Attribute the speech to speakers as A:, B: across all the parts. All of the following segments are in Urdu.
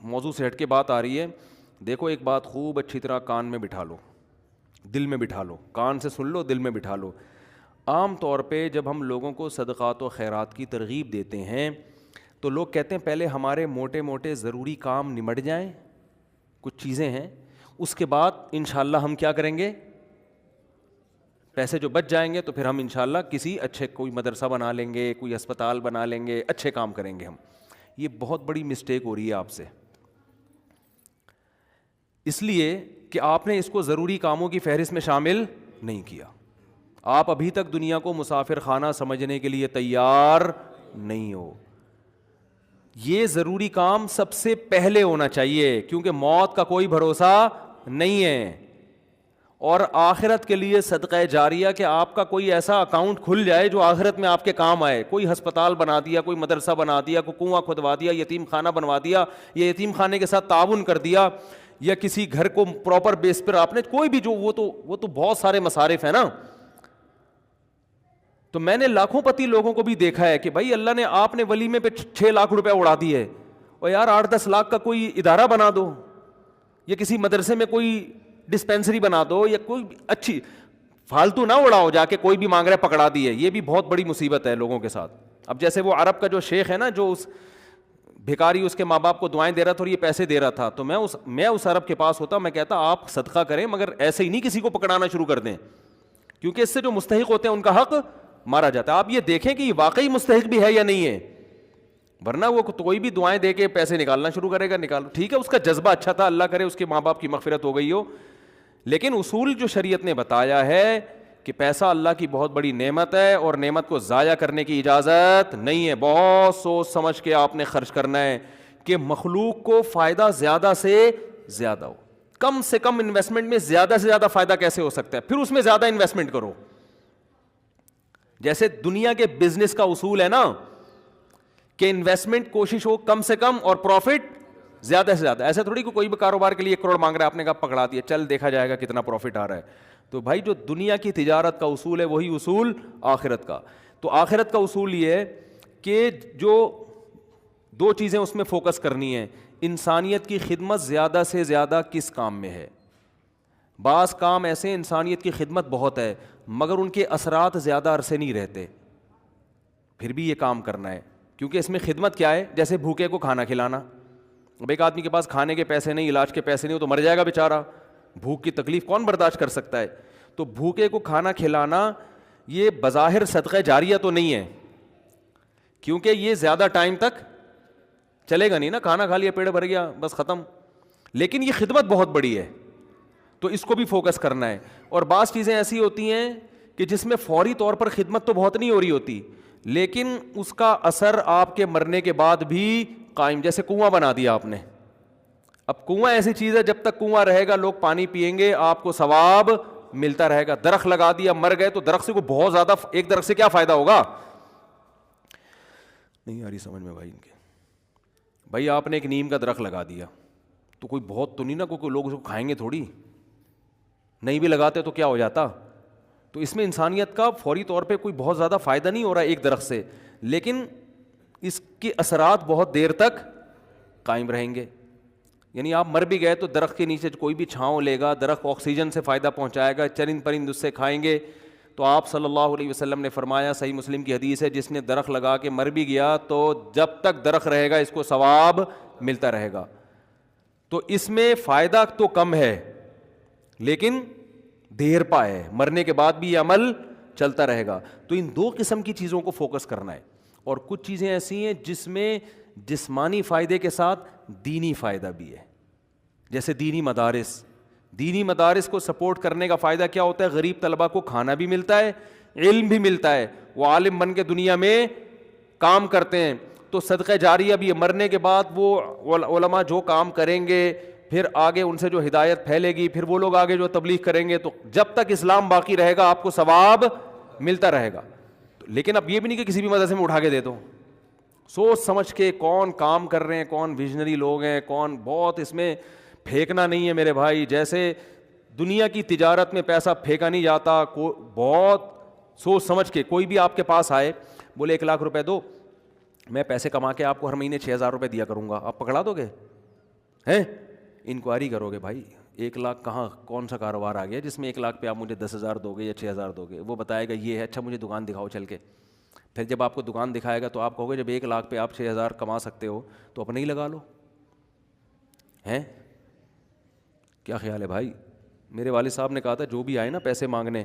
A: موضوع سے ہٹ کے بات آ رہی ہے. دیکھو ایک بات خوب اچھی طرح کان میں بٹھا لو, دل میں بٹھا لو, کان سے سن لو, دل میں بٹھا لو. عام طور پہ جب ہم لوگوں کو صدقات و خیرات کی ترغیب دیتے ہیں تو لوگ کہتے ہیں پہلے ہمارے موٹے موٹے ضروری کام نمٹ جائیں, کچھ چیزیں ہیں, اس کے بعد انشاءاللہ ہم کیا کریں گے, پیسے جو بچ جائیں گے تو پھر ہم انشاءاللہ کسی اچھے کوئی مدرسہ بنا لیں گے, کوئی اسپتال بنا لیں گے, اچھے کام کریں گے ہم. یہ بہت بڑی مسٹیک ہو رہی ہے آپ سے, اس لیے کہ آپ نے اس کو ضروری کاموں کی فہرست میں شامل نہیں کیا. آپ ابھی تک دنیا کو مسافر خانہ سمجھنے کے لیے تیار نہیں ہو. یہ ضروری کام سب سے پہلے ہونا چاہیے کیونکہ موت کا کوئی بھروسہ نہیں ہے. اور آخرت کے لیے صدقہ جاریہ کہ آپ کا کوئی ایسا اکاؤنٹ کھل جائے جو آخرت میں آپ کے کام آئے. کوئی ہسپتال بنا دیا, کوئی مدرسہ بنا دیا, کوئی کنواں کھدوا دیا, یتیم خانہ بنوا دیا, یا یتیم خانے کے ساتھ تعاون کر دیا, یا کسی گھر کو پراپر بیس پر آپ نے کوئی بھی جو وہ تو بہت سارے مصارف ہیں نا. تو میں نے لاکھوں پتی لوگوں کو بھی دیکھا ہے کہ بھائی اللہ نے آپ نے ولیمے پہ 6 لاکھ روپے اڑا دیے, اور یار 8-10 لاکھ کا کوئی ادارہ بنا دو, یا کسی مدرسے میں کوئی ڈسپینسری بنا دو, یا کوئی اچھی فالتو نہ اڑاؤ جا کے کوئی بھی مانگ رہا ہے پکڑا دیے. یہ بھی بہت بڑی مصیبت ہے لوگوں کے ساتھ. اب جیسے وہ عرب کا جو شیخ ہے نا, جو اس بھکاری اس کے ماں باپ کو دعائیں دے رہا تھا اور یہ پیسے دے رہا تھا, تو میں اس عرب کے پاس ہوتا, میں کہتا آپ صدقہ کریں مگر ایسے ہی نہیں کسی کو پکڑانا شروع کر دیں, کیونکہ اس سے جو مستحق ہوتے ہیں ان کا حق مارا جاتا ہے. آپ یہ دیکھیں کہ یہ واقعی مستحق بھی ہے یا نہیں ہے, ورنہ وہ کوئی بھی دعائیں دے کے پیسے نکالنا شروع کرے گا. نکالو, ٹھیک ہے, اس کا جذبہ اچھا تھا, اللہ کرے اس کے ماں باپ کی مغفرت ہو گئی ہو, لیکن اصول جو شریعت نے بتایا ہے کہ پیسہ اللہ کی بہت بڑی نعمت ہے اور نعمت کو ضائع کرنے کی اجازت نہیں ہے. بہت سوچ سمجھ کے آپ نے خرچ کرنا ہے کہ مخلوق کو فائدہ زیادہ سے زیادہ ہو. کم سے کم انویسٹمنٹ میں زیادہ سے زیادہ فائدہ کیسے ہو سکتا ہے, پھر اس میں زیادہ انویسٹمنٹ کرو. جیسے دنیا کے بزنس کا اصول ہے نا کہ انویسٹمنٹ کوشش ہو کم سے کم اور پروفٹ زیادہ سے زیادہ. ایسا تھوڑی کہ کوئی بھی کاروبار کے لیے 1 کروڑ مانگ رہا ہے, آپ نے کہا پکڑا دیا, چل دیکھا جائے گا کتنا پروفٹ آ رہا ہے. تو بھائی جو دنیا کی تجارت کا اصول ہے وہی اصول آخرت کا. تو آخرت کا اصول یہ ہے کہ جو 2 چیزیں اس میں فوکس کرنی ہے, انسانیت کی خدمت زیادہ سے زیادہ کس کام میں ہے. بعض کام ایسے انسانیت کی خدمت بہت ہے مگر ان کے اثرات زیادہ عرصے نہیں رہتے, پھر بھی یہ کام کرنا ہے کیونکہ اس میں خدمت کیا ہے, جیسے بھوکے کو کھانا کھلانا. اب ایک آدمی کے پاس کھانے کے پیسے نہیں, علاج کے پیسے نہیں, وہ تو مر جائے گا بیچارہ, بھوک کی تکلیف کون برداشت کر سکتا ہے. تو بھوکے کو کھانا کھلانا یہ بظاہر صدقہ جاریہ تو نہیں ہے کیونکہ یہ زیادہ ٹائم تک چلے گا نہیں نا, کھانا کھا لیا پیٹ بھر گیا بس ختم, لیکن یہ خدمت بہت بڑی ہے تو اس کو بھی فوکس کرنا ہے. اور بعض چیزیں ایسی ہوتی ہیں کہ جس میں فوری طور پر خدمت تو بہت نہیں ہو رہی ہوتی لیکن اس کا اثر آپ کے مرنے کے بعد بھی قائم. جیسے کنواں بنا دیا آپ نے, اب کنواں ایسی چیز ہے جب تک کنواں رہے گا لوگ پانی پئیں گے, آپ کو ثواب ملتا رہے گا. درخت لگا دیا, مر گئے تو درخت سے کو بہت زیادہ, ایک درخت سے کیا فائدہ ہوگا, نہیں آ رہی سمجھ میں بھائی ان کے. بھائی آپ نے ایک نیم کا درخت لگا دیا تو کوئی بہت تو نہیں نا, کوئی لوگ اس کو کھائیں گے تھوڑی, نہیں بھی لگاتے تو کیا ہو جاتا. تو اس میں انسانیت کا فوری طور پہ کوئی بہت زیادہ فائدہ نہیں ہو رہا ہے ایک درخت سے, لیکن اس کے اثرات بہت دیر تک قائم رہیں گے. یعنی آپ مر بھی گئے تو درخت کے نیچے کوئی بھی چھاؤں لے گا, درخت آکسیجن سے فائدہ پہنچائے گا, چرند پرند اس سے کھائیں گے. تو آپ صلی اللہ علیہ وسلم نے فرمایا, صحیح مسلم کی حدیث ہے, جس نے درخت لگا کے مر بھی گیا تو جب تک درخت رہے گا اس کو ثواب ملتا رہے گا. تو اس میں فائدہ تو کم ہے لیکن دیر پا ہے, مرنے کے بعد بھی یہ عمل چلتا رہے گا. تو ان 2 قسم کی چیزوں کو فوکس کرنا ہے. اور کچھ چیزیں ایسی ہیں جس میں جسمانی فائدے کے ساتھ دینی فائدہ بھی ہے, جیسے دینی مدارس. دینی مدارس کو سپورٹ کرنے کا فائدہ کیا ہوتا ہے, غریب طلبہ کو کھانا بھی ملتا ہے, علم بھی ملتا ہے, وہ عالم بن کے دنیا میں کام کرتے ہیں. تو صدقہ جاریہ بھی ہے, مرنے کے بعد وہ علماء جو کام کریں گے پھر آگے ان سے جو ہدایت پھیلے گی, پھر وہ لوگ آگے جو تبلیغ کریں گے, تو جب تک اسلام باقی رہے گا آپ کو ثواب ملتا رہے گا. لیکن اب یہ بھی نہیں کہ کسی بھی مدرسے میں اٹھا کے دے دو, سوچ سمجھ کے کون کام کر رہے ہیں, کون ویژنری لوگ ہیں, کون, بہت اس میں پھینکنا نہیں ہے میرے بھائی. جیسے دنیا کی تجارت میں پیسہ پھینکا نہیں جاتا, بہت سوچ سمجھ کے. کوئی بھی آپ کے پاس آئے بولے 1 لاکھ روپے دو, میں پیسے کما کے آپ کو ہر مہینے 6,000 روپے دیا کروں گا, آپ پکڑا دو گے؟ ہیں؟ انکوائری کرو گے بھائی 1 لاکھ کہاں، کون سا کاروبار آ گیا جس میں 1 لاکھ پہ آپ مجھے 10,000 دو گے یا 6,000 دو گے؟ وہ بتائے گا یہ ہے، اچھا مجھے دکان دکھاؤ چل کے. پھر جب آپ کو دکان دکھائے گا تو آپ کہو گے جب 1 لاکھ پہ آپ 6,000 کما سکتے ہو تو اپنے ہی لگا لو. ہیں؟ کیا خیال ہے بھائی؟ میرے والد صاحب نے کہا تھا جو بھی آئے نا پیسے مانگنے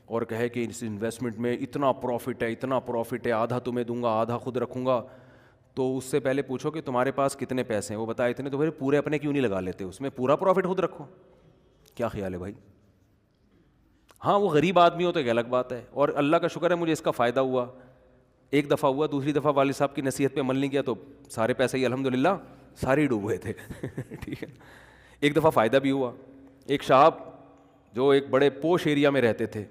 A: اور کہے کہ اس انویسٹمنٹ میں اتنا پروفٹ ہے، اتنا پروفٹ ہے، آدھا تمہیں دوں گا آدھا خود رکھوں گا، تو اس سے پہلے پوچھو کہ تمہارے پاس کتنے پیسے ہیں. وہ بتائے اتنے، تو پھر پورے اپنے کیوں نہیں لگا لیتے، اس میں پورا پروفٹ خود رکھو. کیا خیال ہے بھائی؟ ہاں وہ غریب آدمی ہو تو ایک الگ بات ہے، اور اللہ کا شکر ہے مجھے اس کا فائدہ ہوا. ایک دفعہ ہوا، دوسری دفعہ والد صاحب کی نصیحت پہ عمل نہیں کیا تو سارے پیسے ہی الحمدللہ سارے ہی ڈوب گئے تھے. ٹھیک ہے. ایک دفعہ فائدہ بھی ہوا. ایک صاحب جو ایک بڑے پوش ایریا میں رہتے تھے،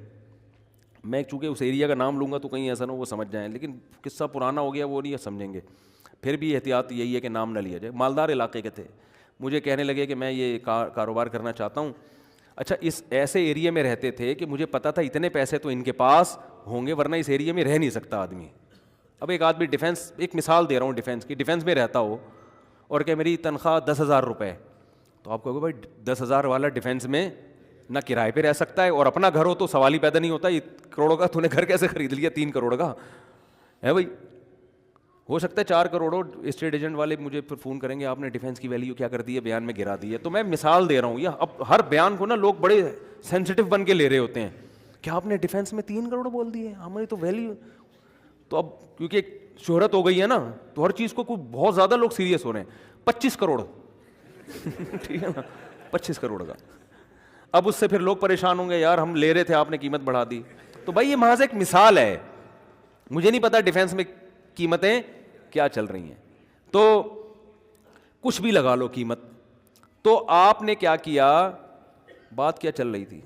A: میں چونکہ اس ایریا کا نام لوں گا تو کہیں ایسا نہ ہو وہ سمجھ جائیں، لیکن قصہ پرانا ہو گیا وہ نہیں سمجھیں گے، پھر بھی احتیاط یہی ہے کہ نام نہ لیا جائے. مالدار علاقے کے تھے. مجھے کہنے لگے کہ میں یہ کاروبار کرنا چاہتا ہوں. اچھا اس ایسے ایریا میں رہتے تھے کہ مجھے پتا تھا اتنے پیسے تو ان کے پاس ہوں گے ورنہ اس ایریا میں رہ نہیں سکتا آدمی. اب ایک آدمی ڈیفینس، ایک مثال دے رہا ہوں ڈیفینس کی، ڈیفینس میں رہتا ہو اور کہ میری تنخواہ 10,000 روپے، تو آپ کہو گے بھائی 10,000 والا ڈیفینس میں نہ کرائے پہ رہ سکتا ہے اور اپنا گھر ہو تو سوال ہی پیدا نہیں ہوتا یہ کروڑوں کا تو نے گھر کیسے خرید لیا 3 کروڑ کا ہے بھائی. ہو سکتا ہے 4 کروڑ. اسٹیٹ ایجنٹ والے مجھے پھر فون کریں گے آپ نے ڈیفینس کی ویلیو کیا کر دی ہے، بیان میں گرا دی ہے. تو میں مثال دے رہا ہوں. یہ اب ہر بیان کو نا لوگ بڑے سینسٹیو بن کے لے رہے ہوتے ہیں کہ آپ نے ڈیفینس میں 3 کروڑ بول دی ہے، ہماری تو ویلیو. تو اب کیونکہ شہرت ہو گئی ہے نا تو ہر چیز کو کوئی بہت زیادہ لوگ سیریس ہو رہے ہیں. 25 کروڑ ٹھیک ہے نا، 25 کروڑ کا. اب اس سے پھر لوگ پریشان ہوں گے یار ہم لے رہے تھے آپ نے قیمت بڑھا دی. تو بھائی یہ محض ایک مثال ہے، مجھے نہیں پتا ڈیفینس میں قیمتیں کیا چل رہی ہیں. تو کچھ بھی لگا لو قیمت. تو آپ نے کیا کیا، بات کیا چل رہی تھی؟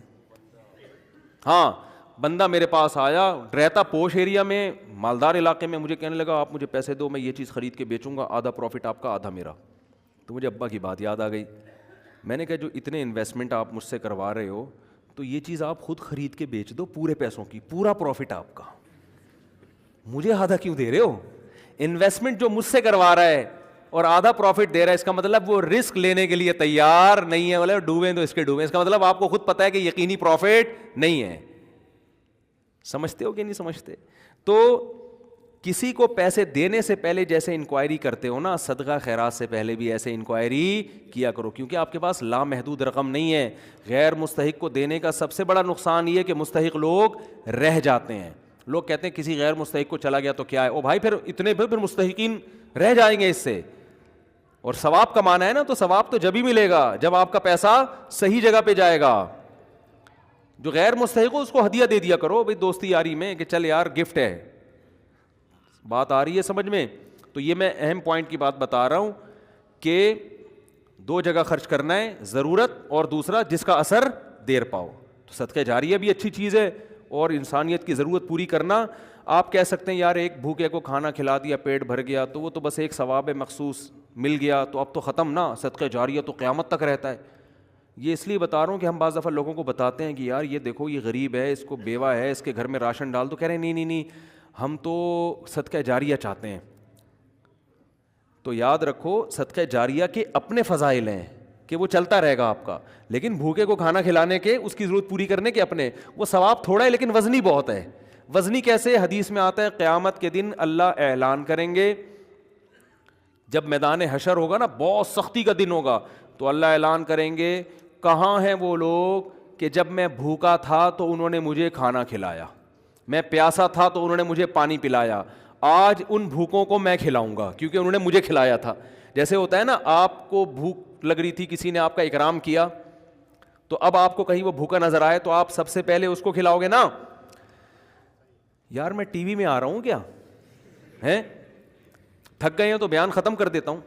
A: ہاں بندہ میرے پاس آیا، رہتا پوش ایریا میں، مالدار علاقے میں، مجھے کہنے لگا آپ مجھے پیسے دو میں یہ چیز خرید کے بیچوں گا، آدھا پروفٹ آپ کا آدھا میرا. تو مجھے ابا کی بات یاد آ گئی. میں نے کہا جو اتنے انویسٹمنٹ آپ مجھ سے کروا رہے ہو تو یہ چیز آپ خود خرید کے بیچ دو پورے پیسوں کی، پورا پروفٹ آپ کا، مجھے آدھا کیوں دے رہے ہو؟ انویسٹمنٹ جو مجھ سے کروا رہا ہے اور آدھا پروفٹ دے رہا ہے، اس کا مطلب وہ رسک لینے کے لیے تیار نہیں ہے. بولے ڈوبیں تو اس کے ڈوبیں، اس کا مطلب آپ کو خود پتا ہے کہ یقینی پروفٹ نہیں ہے. سمجھتے ہو کہ نہیں سمجھتے؟ تو کسی کو پیسے دینے سے پہلے جیسے انکوائری کرتے ہو نا، صدقہ خیرات سے پہلے بھی ایسے انکوائری کیا کرو، کیونکہ آپ کے پاس لامحدود رقم نہیں ہے. غیر مستحق کو دینے کا سب سے بڑا نقصان یہ کہ مستحق لوگ رہ جاتے ہیں. لوگ کہتے ہیں کسی غیر مستحق کو چلا گیا تو کیا ہے، او بھائی پھر اتنے پھر مستحقین رہ جائیں گے اس سے. اور ثواب کمانا ہے نا تو ثواب تو جب ہی ملے گا جب آپ کا پیسہ صحیح جگہ پہ جائے گا. جو غیر مستحق ہو اس کو ہدیہ دے دیا کرو بھائی دوستی یاری میں کہ چل یار گفٹ ہے. بات آ رہی ہے سمجھ میں؟ تو یہ میں اہم پوائنٹ کی بات بتا رہا ہوں کہ 2 جگہ خرچ کرنا ہے، ضرورت اور دوسرا جس کا اثر دیر پاؤ. تو صدقہ جاریہ بھی اچھی چیز ہے اور انسانیت کی ضرورت پوری کرنا. آپ کہہ سکتے ہیں یار ایک بھوکے کو کھانا کھلا دیا پیٹ بھر گیا تو وہ تو بس ایک ثواب مخصوص مل گیا تو اب تو ختم نا، صدقہ جاریہ تو قیامت تک رہتا ہے. یہ اس لیے بتا رہا ہوں کہ ہم بعض دفعہ لوگوں کو بتاتے ہیں کہ یار یہ دیکھو یہ غریب ہے، اس کو بیوہ ہے، اس کے گھر میں راشن ڈال دو. کہہ رہے ہیں نہیں ہم تو صدقہ جاریہ چاہتے ہیں. تو یاد رکھو صدقہ جاریہ کے اپنے فضائل ہیں کہ وہ چلتا رہے گا آپ کا، لیکن بھوکے کو کھانا کھلانے کے، اس کی ضرورت پوری کرنے کے اپنے، وہ ثواب تھوڑا ہے لیکن وزنی بہت ہے. وزنی کیسے؟ حدیث میں آتا ہے قیامت کے دن اللہ اعلان کریں گے، جب میدان حشر ہوگا نا، بہت سختی کا دن ہوگا، تو اللہ اعلان کریں گے کہاں ہیں وہ لوگ کہ جب میں بھوکا تھا تو انہوں نے مجھے کھانا کھلایا، میں پیاسا تھا تو انہوں نے مجھے پانی پلایا، آج ان بھوکوں کو میں کھلاؤں گا کیونکہ انہوں نے مجھے کھلایا تھا. جیسے ہوتا ہے نا آپ کو بھوک لگ رہی تھی، کسی نے آپ کا اکرام کیا، تو اب آپ کو کہیں وہ بھوکا نظر آئے تو آپ سب سے پہلے اس کو کھلاؤ گے نا. یار میں ٹی وی میں آ رہا ہوں کیا ہیں، تھک گئے ہیں تو بیان ختم کر دیتا ہوں،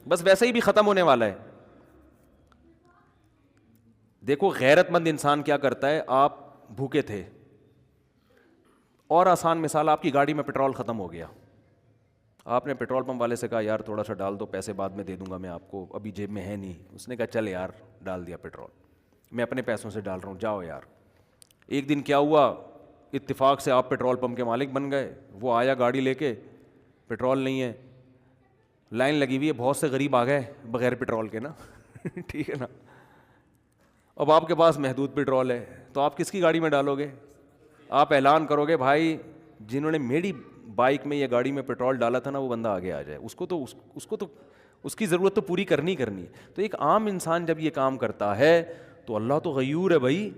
A: بس ویسے ہی بھی ختم ہونے والا ہے. دیکھو غیرت مند انسان کیا کرتا ہے، آپ بھوکے تھے اور آسان مثال، آپ کی گاڑی میں پیٹرول ختم ہو گیا، آپ نے پیٹرول پمپ والے سے کہا یار تھوڑا سا ڈال دو، پیسے بعد میں دے دوں گا میں آپ کو، ابھی جیب میں ہے نہیں. اس نے کہا چل یار ڈال دیا پیٹرول، میں اپنے پیسوں سے ڈال رہا ہوں، جاؤ یار. ایک دن کیا ہوا، اتفاق سے آپ پیٹرول پمپ کے مالک بن گئے، وہ آیا گاڑی لے کے، پیٹرول نہیں ہے، لائن لگی ہوئی ہے, بہت سے غریب آ گئے بغیر پٹرول کے نا ٹھیک ہے نا. اب آپ کے پاس محدود پٹرول ہے تو آپ کس کی گاڑی میں ڈالو گے؟ آپ اعلان کرو گے بھائی جنہوں نے میری بائک میں یا گاڑی میں پٹرول ڈالا تھا نا وہ بندہ آگے آ جائے, اس کو تو اس کی ضرورت تو پوری کرنی ہے. تو ایک عام انسان جب یہ کام کرتا ہے تو اللہ تو غیور ہے بھائی,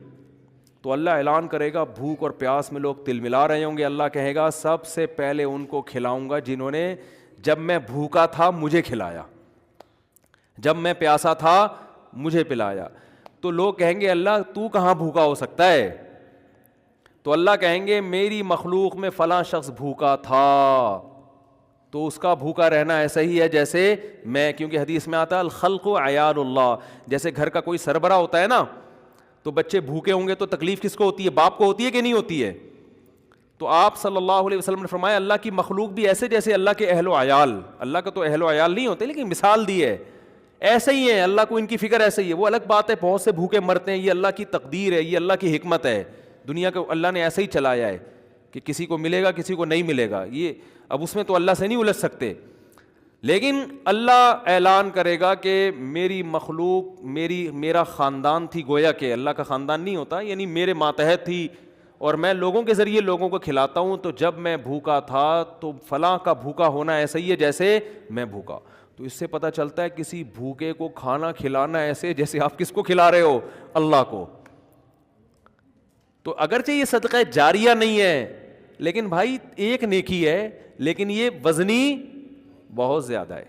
A: تو اللہ اعلان کرے گا بھوک اور پیاس میں لوگ تل ملا رہے ہوں گے, اللہ کہے گا سب سے پہلے ان کو کھلاؤں گا جنہوں نے جب میں بھوکا تھا مجھے کھلایا, جب میں پیاسا تھا مجھے پلایا. تو لوگ کہیں گے اللہ تو کہاں بھوکا ہو سکتا ہے؟ تو اللہ کہیں گے میری مخلوق میں فلاں شخص بھوکا تھا, تو اس کا بھوکا رہنا ایسا ہی ہے جیسے میں, کیونکہ حدیث میں آتا ہے الخلق عیال اللہ, جیسے گھر کا کوئی سربراہ ہوتا ہے نا تو بچے بھوکے ہوں گے تو تکلیف کس کو ہوتی ہے؟ باپ کو ہوتی ہے کہ نہیں ہوتی ہے؟ تو آپ صلی اللہ علیہ وسلم نے فرمایا اللہ کی مخلوق بھی ایسے جیسے اللہ کے اہل و عیال, اللہ کا تو اہل و عیال نہیں ہوتے لیکن مثال دی ہے, ایسے ہی ہے اللہ کو, ان کی فکر ایسے ہی ہے. وہ الگ بات ہے بہت سے بھوکے مرتے ہیں, یہ اللہ کی تقدیر ہے, یہ اللہ کی حکمت ہے, دنیا کو اللہ نے ایسے ہی چلایا ہے کہ کسی کو ملے گا کسی کو نہیں ملے گا, یہ اب اس میں تو اللہ سے نہیں الجھ سکتے. لیکن اللہ اعلان کرے گا کہ میری مخلوق میرا خاندان تھی, گویا کہ اللہ کا خاندان نہیں ہوتا, یعنی میرے ماتحت تھی اور میں لوگوں کے ذریعے لوگوں کو کھلاتا ہوں, تو جب میں بھوکا تھا تو فلاں کا بھوکا ہونا ایسا ہی ہے جیسے میں بھوکا. تو اس سے پتہ چلتا ہے کسی بھوکے کو کھانا کھلانا ایسے جیسے آپ کس کو کھلا رہے ہو؟ اللہ کو. تو اگرچہ یہ صدقہ جاریہ نہیں ہے لیکن بھائی ایک نیکی ہے, لیکن یہ وزنی بہت زیادہ ہے.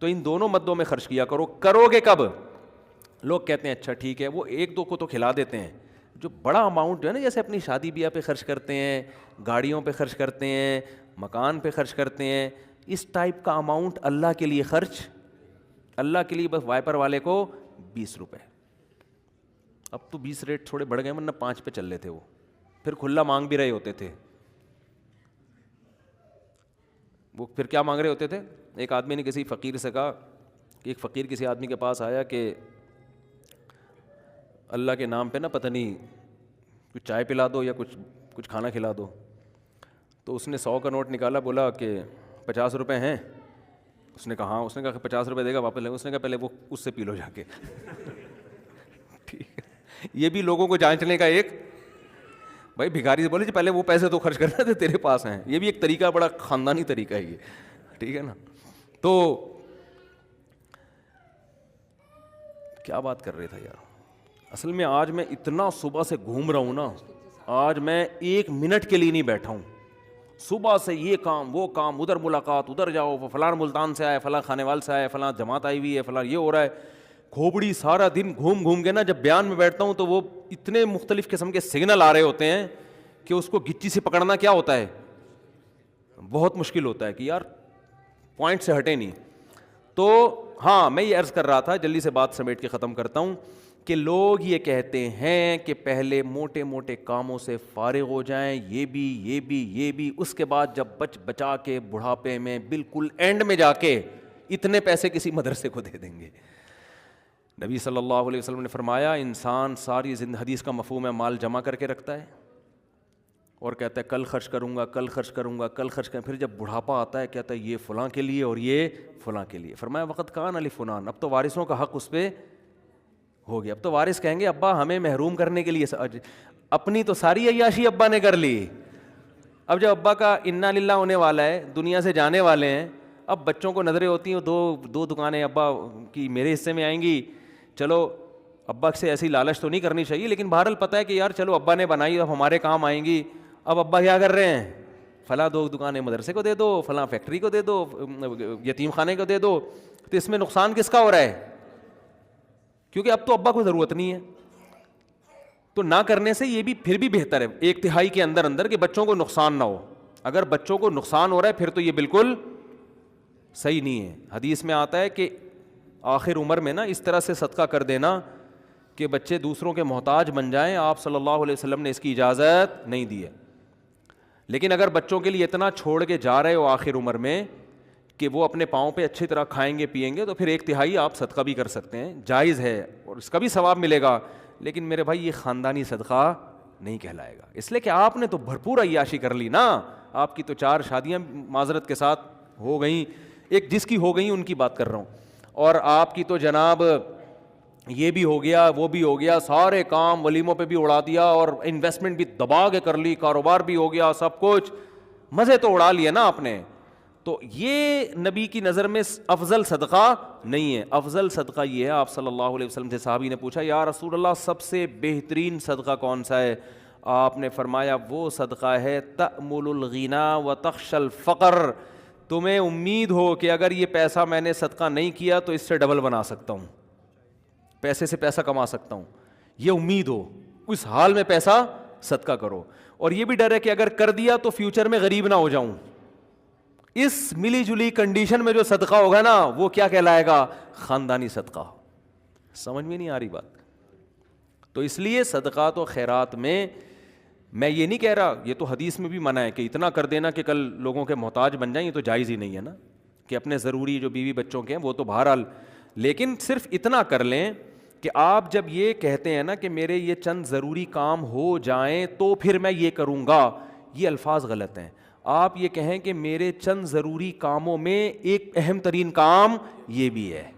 A: تو ان دونوں مدوں میں خرچ کیا کرو. کرو گے کب؟ لوگ کہتے ہیں اچھا ٹھیک ہے وہ ایک دو کو تو کھلا دیتے ہیں, جو بڑا اماؤنٹ جو ہے نا جیسے اپنی شادی بیاہ پہ خرچ کرتے ہیں, گاڑیوں پہ خرچ کرتے ہیں, مکان پہ خرچ کرتے ہیں, اس ٹائپ کا اماؤنٹ اللہ کے لیے خرچ, اللہ کے لیے بس وائپر والے کو 20 روپے. اب تو 20 ریٹ تھوڑے بڑھ گئے ورنہ 5 پہ چل رہے تھے, وہ پھر کھلا مانگ بھی رہے ہوتے تھے. وہ پھر کیا مانگ رہے ہوتے تھے؟ ایک آدمی نے کسی فقیر سے کہا کہ ایک فقیر کسی آدمی کے پاس آیا کہ اللہ کے نام پہ نا پتہ نہیں کچھ چائے پلا دو یا کچھ کھانا کھلا دو. تو اس نے 100 کا نوٹ نکالا, بولا کہ 50 روپے ہیں. اس نے کہا ہاں. اس نے کہا کہ 50 روپے دے گا واپس لے گا. اس نے کہا پہلے وہ اس سے پی لو جا کے ٹھیک ہے, یہ بھی لوگوں کو جانچنے کا ایک, بھائی بھکاری سے بولے جی پہلے وہ پیسے تو خرچ کرنا تھے تیرے پاس ہیں, یہ بھی ایک طریقہ, بڑا خاندانی طریقہ ہے یہ, ٹھیک ہے نا. تو کیا بات کر رہے تھا یار, اصل میں آج میں اتنا صبح سے گھوم رہا ہوں نا, آج میں 1 منٹ کے لیے نہیں بیٹھا ہوں. صبح سے یہ کام وہ کام, ادھر ملاقات, ادھر جاؤ, فلاں ملتان سے آئے, فلاں خانے وال سے آئے, فلاں جماعت آئی ہوئی ہے, فلاں یہ ہو رہا ہے. کھوپڑی سارا دن گھوم گھوم کے نا جب بیان میں بیٹھتا ہوں تو وہ اتنے مختلف قسم کے سگنل آ رہے ہوتے ہیں کہ اس کو گچی سے پکڑنا کیا ہوتا ہے, بہت مشکل ہوتا ہے کہ یار پوائنٹ سے ہٹے نہیں. تو ہاں میں یہ عرض کر رہا تھا, جلدی سے بات سمیٹ کے ختم کرتا ہوں, کہ لوگ یہ کہتے ہیں کہ پہلے موٹے موٹے کاموں سے فارغ ہو جائیں, یہ بھی, اس کے بعد جب بچا کے بڑھاپے میں بالکل اینڈ میں جا کے اتنے پیسے کسی مدرسے کو دے دیں گے. نبی صلی اللہ علیہ وسلم نے فرمایا انسان ساری زندگی, حدیث کا مفہوم ہے, مال جمع کر کے رکھتا ہے اور کہتا ہے کل خرچ کروں گا, کل خرچ کروں گا, کل خرچ کروں. پھر جب بڑھاپا آتا ہے کہتا ہے یہ فلاں کے لیے اور یہ فلاں کے لیے. فرمایا وقت کان علی فلان, اب تو وارثوں کا حق اس پہ ہو گیا. اب تو وارث کہیں گے ابا ہمیں محروم کرنے کے لیے, اپنی تو ساری عیاشی ابا نے کر لی. اب جب ابا کا انا للہ ہونے والا ہے, دنیا سے جانے والے ہیں, اب بچوں کو نظریں ہوتی ہیں دو دکانیں ابا کی میرے حصے میں آئیں گی. چلو ابا سے ایسی لالچ تو نہیں کرنی چاہیے, لیکن بہرحال پتہ ہے کہ یار چلو ابا نے بنائی اب ہمارے کام آئیں گی. اب ابا کیا کر رہے ہیں, فلاں 2 دکانیں مدرسے کو دے دو, فلاں فیکٹری کو دے دو, یتیم خانے کو دے دو. تو اس میں نقصان کس کا ہو رہا ہے؟ کیونکہ اب تو ابا کو ضرورت نہیں ہے. تو نہ کرنے سے یہ بھی پھر بھی بہتر ہے 1/3 کے اندر کہ بچوں کو نقصان نہ ہو. اگر بچوں کو نقصان ہو رہا ہے پھر تو یہ بالکل صحیح نہیں ہے. حدیث میں آتا ہے کہ آخر عمر میں نا اس طرح سے صدقہ کر دینا کہ بچے دوسروں کے محتاج بن جائیں. آپ صلی اللہ علیہ وسلم نے اس کی اجازت نہیں دی ہے. لیکن اگر بچوں کے لیے اتنا چھوڑ کے جا رہے ہو آخر عمر میں کہ وہ اپنے پاؤں پہ اچھی طرح کھائیں گے پیئیں گے, تو پھر 1/3 آپ صدقہ بھی کر سکتے ہیں, جائز ہے اور اس کا بھی ثواب ملے گا. لیکن میرے بھائی یہ خاندانی صدقہ نہیں کہلائے گا, اس لیے کہ آپ نے تو بھرپور عیاشی کر لی نا. آپ کی تو 4 شادیاں معذرت کے ساتھ ہو گئیں, ایک جس کی ہو گئی ان کی بات کر رہا ہوں. اور آپ کی تو جناب یہ بھی ہو گیا وہ بھی ہو گیا, سارے کام ولیموں پہ بھی اڑا دیا, اور انویسٹمنٹ بھی دبا کے کر لی, کاروبار بھی ہو گیا, سب کچھ مزے تو اڑا لیے نا آپ نے. تو یہ نبی کی نظر میں افضل صدقہ نہیں ہے. افضل صدقہ یہ ہے, آپ صلی اللہ علیہ وسلم سے صحابی نے پوچھا یا رسول اللہ سب سے بہترین صدقہ کون سا ہے؟ آپ نے فرمایا وہ صدقہ ہے تأمل الغنا و تخشى الفقر, تمہیں امید ہو کہ اگر یہ پیسہ میں نے صدقہ نہیں کیا تو اس سے ڈبل بنا سکتا ہوں, پیسے سے پیسہ کما سکتا ہوں, یہ امید ہو, اس حال میں پیسہ صدقہ کرو. اور یہ بھی ڈر ہے کہ اگر کر دیا تو فیوچر میں غریب نہ ہو جاؤں. اس ملی جلی کنڈیشن میں جو صدقہ ہوگا نا وہ کیا کہلائے گا؟ خاندانی صدقہ. سمجھ میں نہیں آ رہی بات؟ تو اس لیے صدقات و خیرات میں یہ نہیں کہہ رہا, یہ تو حدیث میں بھی منع ہے کہ اتنا کر دینا کہ کل لوگوں کے محتاج بن جائیں, یہ تو جائز ہی نہیں ہے نا, کہ اپنے ضروری جو بیوی بچوں کے ہیں وہ تو بہرحال, لیکن صرف اتنا کر لیں کہ آپ جب یہ کہتے ہیں نا کہ میرے یہ چند ضروری کام ہو جائیں تو پھر میں یہ کروں گا, یہ الفاظ غلط ہیں. آپ یہ کہیں کہ میرے چند ضروری کاموں میں ایک اہم ترین کام یہ بھی ہے,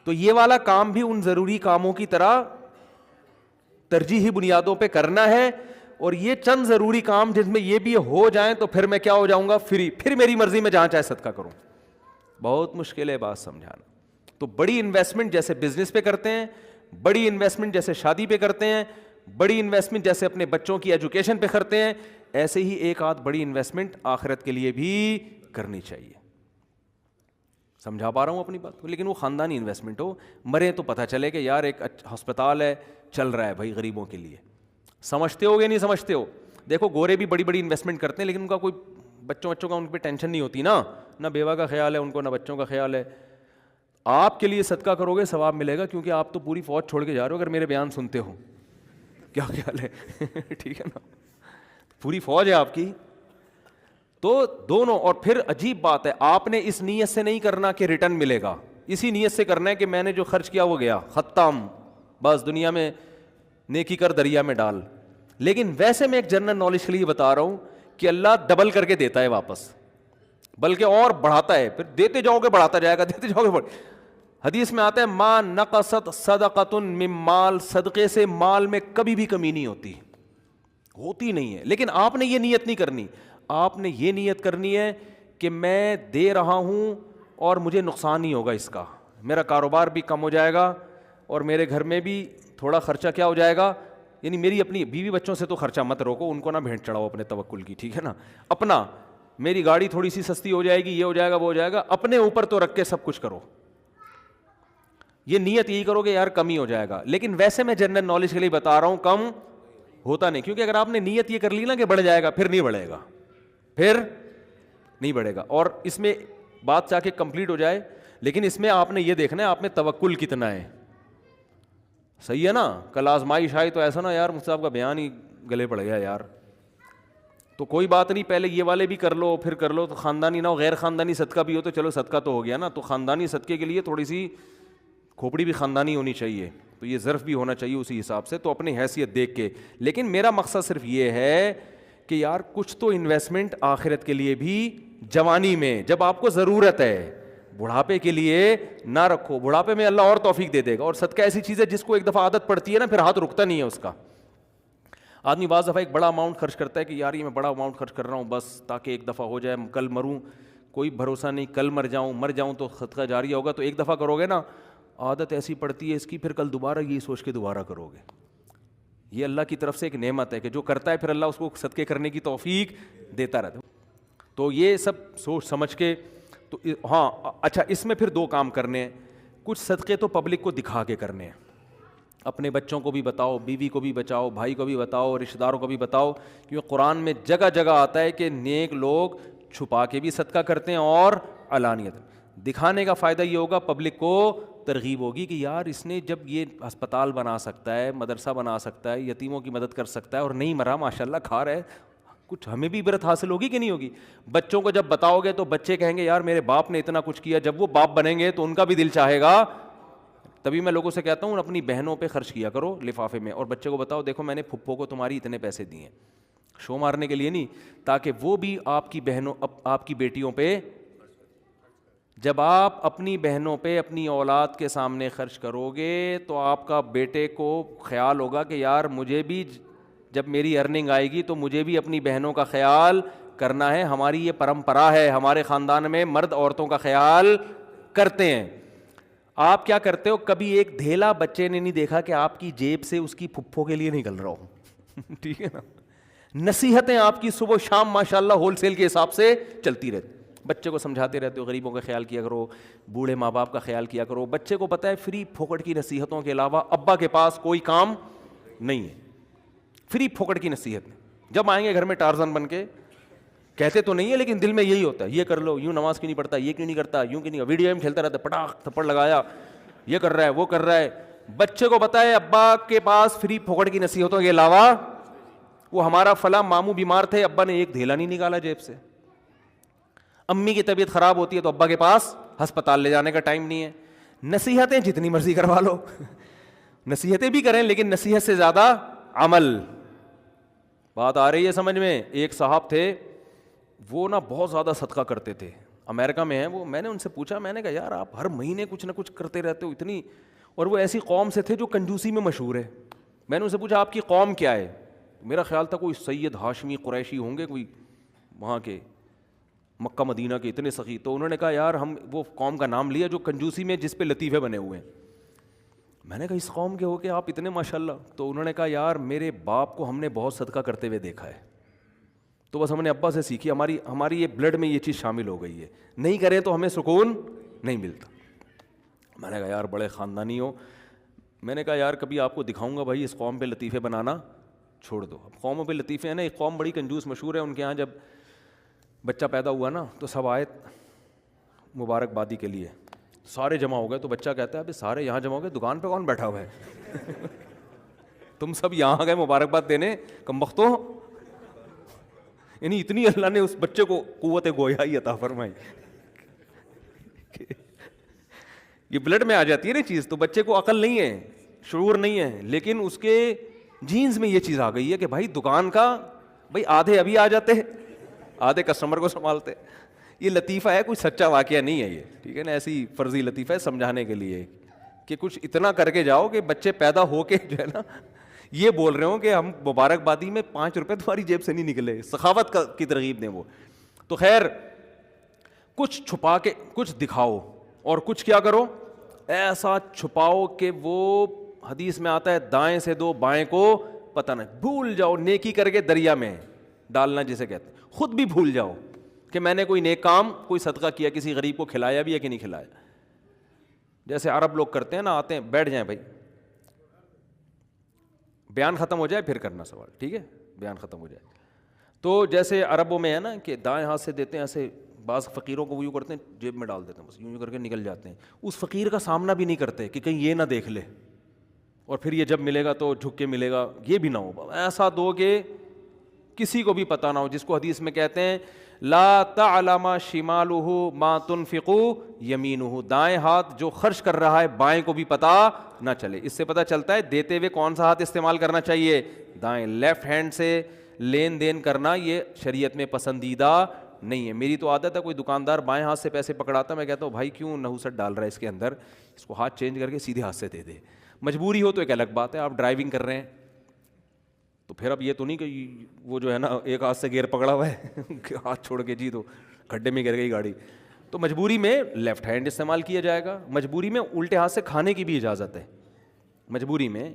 A: تو یہ والا کام بھی ان ضروری کاموں کی طرح ترجیحی بنیادوں پہ کرنا ہے, اور یہ چند ضروری کام جس میں یہ بھی ہو جائیں تو پھر میں کیا ہو جاؤں گا؟ فری, پھر میری مرضی میں جہاں چاہے صدقہ کروں. بہت مشکل ہے بات سمجھانا. تو بڑی انویسٹمنٹ جیسے بزنس پہ کرتے ہیں, بڑی انویسٹمنٹ جیسے شادی پہ کرتے ہیں, بڑی انویسٹمنٹ جیسے اپنے بچوں کی ایجوکیشن پہ کرتے ہیں, ایسے ہی ایک آدھ بڑی انویسٹمنٹ آخرت کے لیے بھی کرنی چاہیے. سمجھا پا رہا ہوں اپنی بات کو؟ لیکن وہ خاندانی انویسٹمنٹ ہو, مرے تو پتہ چلے کہ یار ایک ہسپتال ہے چل رہا ہے بھائی غریبوں کے لیے. سمجھتے ہو یا نہیں سمجھتے ہو؟ دیکھو گورے بھی بڑی بڑی انویسٹمنٹ کرتے ہیں لیکن ان کا کوئی بچوں کا ان پہ ٹینشن نہیں ہوتی نا, نہ بیوہ کا خیال ہے ان کو, نہ بچوں کا خیال ہے. آپ کے لیے صدقہ کرو گے ثواب ملے گا, کیونکہ آپ تو پوری فوج چھوڑ کے جا رہے ہو اگر میرے بیان سنتے ہو. کیا خیال ہے؟ ٹھیک ہے نا, پوری فوج ہے آپ کی. تو دونوں, اور پھر عجیب بات ہے آپ نے اس نیت سے نہیں کرنا کہ ریٹرن ملے گا, اسی نیت سے کرنا ہے کہ میں نے جو خرچ کیا وہ گیا, ختم, بس دنیا میں نیکی کر دریا میں ڈال. لیکن ویسے میں ایک جنرل نالج کے لیے بتا رہا ہوں کہ اللہ ڈبل کر کے دیتا ہے واپس, بلکہ اور بڑھاتا ہے, پھر دیتے جاؤ گے بڑھاتا جائے گا, دیتے جاؤ گے. حدیث میں آتا ہے ما نقصت صدقۃ من مال, صدقے سے مال میں کبھی بھی کمی نہیں ہوتی نہیں ہے. لیکن آپ نے یہ نیت نہیں کرنی, آپ نے یہ نیت کرنی ہے کہ میں دے رہا ہوں اور مجھے نقصان نہیں ہوگا اس کا, میرا کاروبار بھی کم ہو جائے گا اور میرے گھر میں بھی تھوڑا خرچہ کیا ہو جائے گا, یعنی میری اپنی بیوی بچوں سے تو خرچہ مت روکو, ان کو نہ بھینٹ چڑھاؤ اپنے توکل کی, ٹھیک ہے نا, اپنا میری گاڑی تھوڑی سی سستی ہو جائے گی, یہ ہو جائے گا وہ ہو جائے گا, اپنے اوپر تو رکھ کے سب کچھ کرو. یہ نیت یہی کرو کہ یار کم ہی ہو جائے گا. لیکن ویسے میں جنرل نالج کے لیے بتا رہا ہوں کم ہوتا نہیں, کیونکہ اگر آپ نے نیت یہ کر لی نا کہ بڑھ جائے گا, پھر نہیں بڑھے گا, پھر نہیں بڑھے گا. اور اس میں بات چاہ کے کمپلیٹ ہو جائے, لیکن اس میں آپ نے یہ دیکھنا ہے آپ میں توکل کتنا ہے. صحیح ہے نا, کل آزمائش آئی تو ایسا نا یار مفتی صاحب کا بیان ہی گلے پڑ گیا یار, تو کوئی بات نہیں, پہلے یہ والے بھی کر لو پھر کر لو, تو خاندانی نہ ہو, غیر خاندانی صدقہ بھی ہو تو چلو صدقہ تو ہو گیا نا. تو خاندانی صدقے کے لیے تھوڑی سی کھوپڑی بھی خاندانی ہونی چاہیے, تو یہ ظرف بھی ہونا چاہیے اسی حساب سے, تو اپنی حیثیت دیکھ کے. لیکن میرا مقصد صرف یہ ہے کہ یار کچھ تو انویسٹمنٹ آخرت کے لیے بھی جوانی میں جب آپ کو ضرورت ہے, بڑھاپے کے لیے نہ رکھو. بڑھاپے میں اللہ اور توفیق دے دے گا. اور صدقہ ایسی چیز ہے جس کو ایک دفعہ عادت پڑتی ہے نا پھر ہاتھ رکتا نہیں ہے اس کا. آدمی بعض دفعہ ایک بڑا اماؤنٹ خرچ کرتا ہے کہ یار یہ میں بڑا اماؤنٹ خرچ کر رہا ہوں بس تاکہ ایک دفعہ ہو جائے, کل مروں کوئی بھروسہ نہیں, کل مر جاؤں تو صدقہ جاریہ ہوگا. تو ایک دفعہ کرو گے نا, عادت ایسی پڑتی ہے اس کی, پھر کل دوبارہ یہی سوچ کے دوبارہ کرو گے. یہ اللہ کی طرف سے ایک نعمت ہے کہ جو کرتا ہے پھر اللہ اس کو صدقے کرنے کی توفیق دیتا رہتا ہے. تو یہ سب سوچ سمجھ کے, تو ہاں اچھا اس میں پھر دو کام کرنے ہیں. کچھ صدقے تو پبلک کو دکھا کے کرنے ہیں, اپنے بچوں کو بھی بتاؤ, بیوی کو بھی بچاؤ, بھائی کو بھی بتاؤ, رشتہ داروں کو بھی بتاؤ, کیونکہ قرآن میں جگہ جگہ آتا ہے کہ نیک لوگ چھپا کے بھی صدقہ کرتے ہیں اور علانیت. دکھانے کا فائدہ یہ ہوگا پبلک کو ترغیب ہوگی کہ یار اس نے جب یہ ہسپتال بنا سکتا ہے, مدرسہ بنا سکتا ہے, یتیموں کی مدد کر سکتا ہے اور نہیں مرا ماشاء اللہ کھا رہا ہے, کچھ ہمیں بھی عبرت حاصل ہوگی کہ نہیں ہوگی. بچوں کو جب بتاؤ گے تو بچے کہیں گے یار میرے باپ نے اتنا کچھ کیا, جب وہ باپ بنیں گے تو ان کا بھی دل چاہے گا. تبھی میں لوگوں سے کہتا ہوں اپنی بہنوں پہ خرچ کیا کرو لفافے میں, اور بچے کو بتاؤ دیکھو میں نے پھپھو کو تمہاری اتنے پیسے دیے ہیں, شو مارنے کے لیے نہیں, تاکہ وہ بھی آپ کی بہنوں آپ کی بیٹیوں پہ جب آپ اپنی بہنوں پہ اپنی اولاد کے سامنے خرچ کرو گے تو آپ کا بیٹے کو خیال ہوگا کہ یار مجھے بھی جب میری ارننگ آئے گی تو مجھے بھی اپنی بہنوں کا خیال کرنا ہے. ہماری یہ پرمپرا ہے, ہمارے خاندان میں مرد عورتوں کا خیال کرتے ہیں. آپ کیا کرتے ہو, کبھی ایک دھیلا بچے نے نہیں دیکھا کہ آپ کی جیب سے اس کی پھپھو کے لیے نکل رہا ہو. ٹھیک ہے نا. نصیحتیں آپ کی صبح شام ماشاءاللہ ہول سیل کے حساب سے چلتی رہتی. بچے کو سمجھاتے رہتے ہو غریبوں کا خیال کیا کرو, بوڑھے ماں باپ کا خیال کیا کرو. بچے کو پتہ ہے فری پھوکٹ کی نصیحتوں کے علاوہ ابا کے پاس کوئی کام نہیں ہے. فری پھوکٹ کی نصیحت. جب آئیں گے گھر میں ٹارزن بن کے, کہتے تو نہیں ہے لیکن دل میں یہی ہوتا ہے, یہ کر لو, یوں نماز کیوں نہیں پڑھتا, یہ کیوں نہیں کرتا, یوں کیوں نہیں, ویڈیو گیم کھیلتا رہتا, پٹاخ تھپڑ لگایا, یہ کر رہا ہے وہ کر رہا ہے. بچے کو پتہ ہے ابا کے پاس فری پھوکٹ کی نصیحتوں کے علاوہ, وہ ہمارا فلاں ماموں بیمار تھے, ابا نے ایک دھیلا نہیں نکالا جیب سے. امی کی طبیعت خراب ہوتی ہے تو ابا کے پاس ہسپتال لے جانے کا ٹائم نہیں ہے. نصیحتیں جتنی مرضی کروا لو, نصیحتیں بھی کریں لیکن نصیحت سے زیادہ عمل. بات آ رہی ہے سمجھ میں؟ ایک صاحب تھے, وہ نا بہت زیادہ صدقہ کرتے تھے, امریکہ میں ہیں وہ. میں نے ان سے پوچھا, میں نے کہا یار آپ ہر مہینے کچھ نہ کچھ کرتے رہتے ہو اتنی, اور وہ ایسی قوم سے تھے جو کنجوسی میں مشہور ہے. میں نے ان سے پوچھا آپ کی قوم کیا ہے؟ میرا خیال تھا کوئی سید ہاشمی قریشی ہوں گے, کوئی وہاں کے مکہ مدینہ کے اتنے سخی. تو انہوں نے کہا یار ہم وہ قوم کا نام لیا جو کنجوسی میں جس پہ لطیفے بنے ہوئے ہیں. میں نے کہا اس قوم کے ہو کہ آپ اتنے ماشاءاللہ؟ تو انہوں نے کہا یار میرے باپ کو ہم نے بہت صدقہ کرتے ہوئے دیکھا ہے, تو بس ہم نے ابا سے سیکھی, ہماری یہ بلڈ میں یہ چیز شامل ہو گئی ہے, نہیں کریں تو ہمیں سکون نہیں ملتا. میں نے کہا یار بڑے خاندانی ہو. میں نے کہا یار کبھی آپ کو دکھاؤں گا بھائی اس قوم پہ لطیفے بنانا چھوڑ دو. اب قوموں پہ لطیفے ہیں نا, ایک قوم بڑی کنجوس مشہور ہے, ان کے یہاں جب بچہ پیدا ہوا نا تو سب آئے مبارکبادی کے لیے, سارے جمع ہو گئے. تو بچہ کہتا ہے ابھی سارے یہاں جمع ہو گئے, دکان پہ کون بیٹھا ہوا ہے؟ تم سب یہاں گئے مبارکباد دینے کمبختوں. یعنی اتنی اللہ نے اس بچے کو قوت گویائی عطا فرمائی, یہ بلڈ میں آ جاتی ہے نا چیز. تو بچے کو عقل نہیں ہے, شعور نہیں ہے, لیکن اس کے جینز میں یہ چیز آ گئی ہے کہ بھائی دکان کا بھائی آدھے ابھی آ جاتے ہیں, آدھے کسٹمر کو سنبھالتے. یہ لطیفہ ہے, کوئی سچا واقعہ نہیں ہے یہ, ٹھیک ہے نا, ایسی فرضی لطیفہ ہے سمجھانے کے لیے کہ کچھ اتنا کر کے جاؤ کہ بچے پیدا ہو کے جو ہے نا یہ بول رہے ہوں کہ ہم مبارکبادی میں 5 روپے تمہاری جیب سے نہیں نکلے. سخاوت کی ترغیب دیں وہ. تو خیر کچھ چھپا کے کچھ دکھاؤ, اور کچھ کیا کرو ایسا چھپاؤ کہ وہ حدیث میں آتا ہے دائیں سے دو بائیں کو پتہ نہ, بھول جاؤ. نیکی کر کے دریا میں ڈالنا جسے کہتے ہیں, خود بھی بھول جاؤ کہ میں نے کوئی نیک کام کوئی صدقہ کیا, کسی غریب کو کھلایا بھی ہے کہ نہیں کھلایا. جیسے عرب لوگ کرتے ہیں نا, آتے ہیں بیٹھ جائیں بھائی, بیان ختم ہو جائے پھر کرنا سوال, ٹھیک ہے, بیان ختم ہو جائے. تو جیسے عربوں میں ہے نا کہ دائیں ہاتھ سے دیتے ہیں ایسے, بعض فقیروں کو وہ یوں کرتے ہیں جیب میں ڈال دیتے ہیں, بس یوں کر کے نکل جاتے ہیں. اس فقیر کا سامنا بھی نہیں کرتے کہ کہیں یہ نہ دیکھ لے, اور پھر یہ جب ملے گا تو جھک کے ملے گا, یہ بھی نہ ہو. ایسا دو کہ کسی کو بھی پتہ نہ ہو, جس کو حدیث میں کہتے ہیں لا تعلم شمالہ ما تنفق یمینہ, دائیں ہاتھ جو خرچ کر رہا ہے بائیں کو بھی پتہ نہ چلے. اس سے پتہ چلتا ہے دیتے ہوئے کون سا ہاتھ استعمال کرنا چاہیے, دائیں. لیفٹ ہینڈ سے لین دین کرنا یہ شریعت میں پسندیدہ نہیں ہے. میری تو عادت ہے, کوئی دکاندار بائیں ہاتھ سے پیسے پکڑاتا میں کہتا ہوں بھائی کیوں نحوست ڈال رہا ہے اس کے اندر, اس کو ہاتھ چینج کر کے سیدھے ہاتھ سے دے دے. مجبوری ہو تو ایک الگ بات ہے, آپ ڈرائیونگ کر رہے ہیں تو پھر اب یہ تو نہیں کہ وہ جو ہے نا ایک ہاتھ سے گیئر پکڑا ہوا ہے ہاتھ چھوڑ کے جی تو کھڈے میں گر گئی گاڑی. تو مجبوری میں لیفٹ ہینڈ استعمال کیا جائے گا. مجبوری میں الٹے ہاتھ سے کھانے کی بھی اجازت ہے مجبوری میں,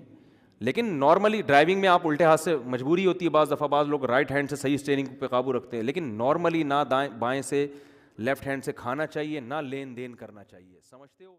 A: لیکن نارملی ڈرائیونگ میں آپ الٹے ہاتھ سے مجبوری ہوتی ہے. بعض دفعہ بعض لوگ رائٹ ہینڈ سے صحیح اسٹیئرنگ پہ قابو رکھتے ہیں, لیکن نارملی نہ دائیں بائیں سے لیفٹ ہینڈ سے کھانا چاہیے, نہ لین دین کرنا چاہیے. سمجھتے ہو؟